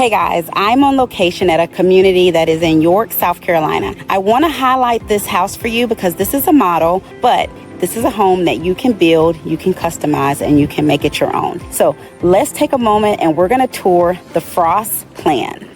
Hey guys, I'm on location at a community that is in York, South Carolina. I want to highlight this house for you because this is a model, but this is a home that you can build, you can customize, and you can make it your own. So let's take a moment and we're going to tour the Frost plan.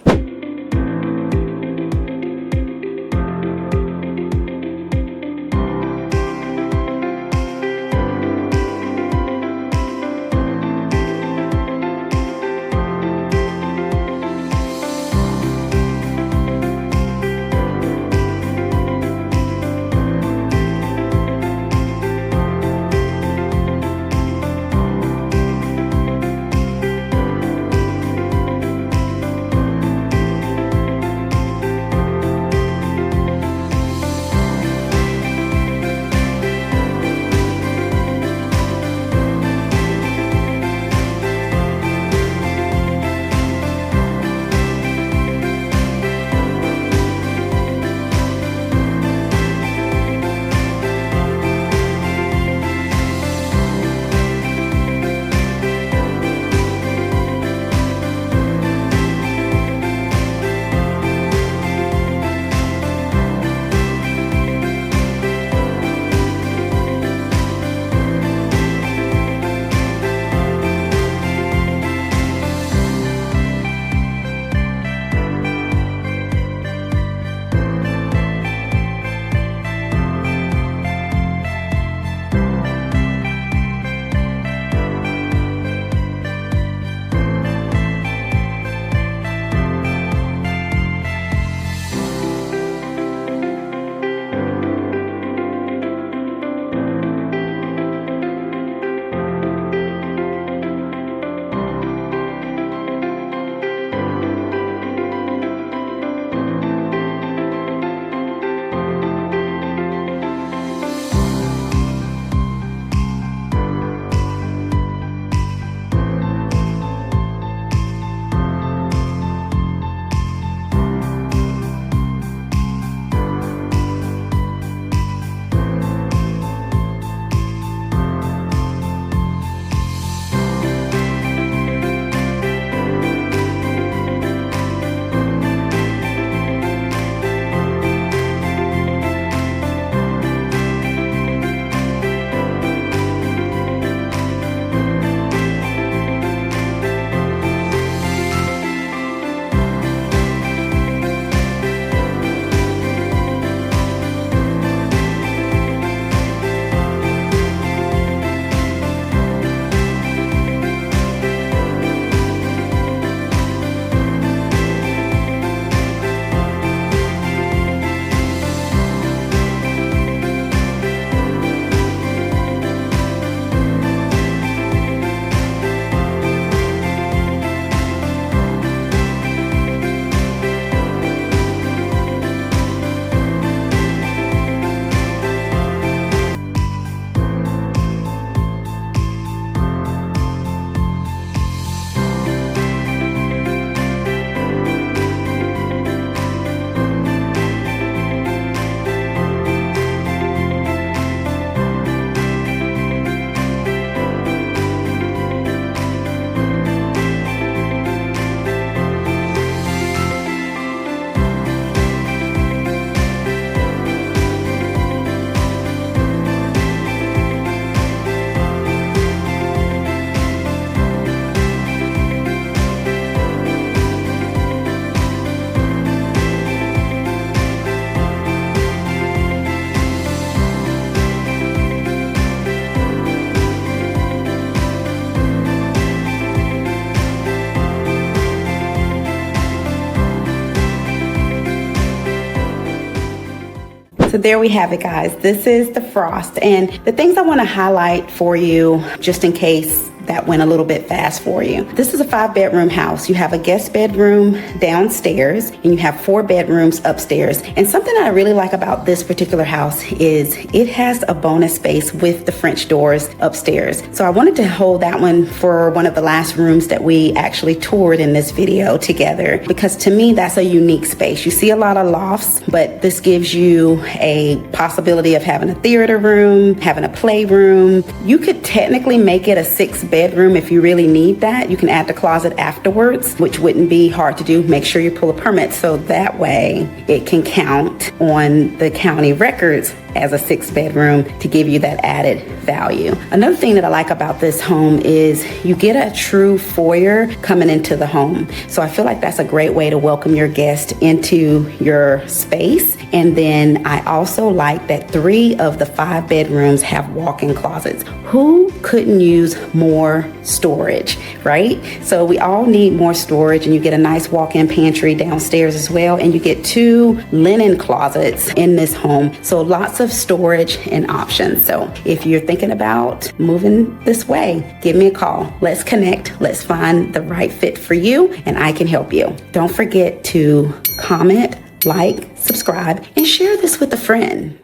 So there we have it, guys. This is the Frost, and the things I want to highlight for you, just in case that went a little bit fast for you. This is a 5-bedroom house. You have a guest bedroom downstairs and you have 4 bedrooms upstairs. And something I really like about this particular house is it has a bonus space with the French doors upstairs. So I wanted to hold that one for one of the last rooms that we actually toured in this video together, because to me, that's a unique space. You see a lot of lofts, but this gives you a possibility of having a theater room, having a playroom. You could technically make it a 6-bedroom bedroom, if you really need that, you can add the closet afterwards, which wouldn't be hard to do. Make sure you pull a permit so that way it can count on the county records as a 6-bedroom to give you that added value. Another thing that I like about this home is you get a true foyer coming into the home. So I feel like that's a great way to welcome your guest into your space. And then I also like that 3 of the 5 bedrooms have walk-in closets. Who couldn't use more storage, right? So we all need more storage, and you get a nice walk-in pantry downstairs as well. And you get 2 linen closets in this home. So lots of storage and options. So if you're thinking about moving this way, give me a call. Let's connect. Let's find the right fit for you, and I can help you. Don't forget to comment, like, subscribe, and share this with a friend.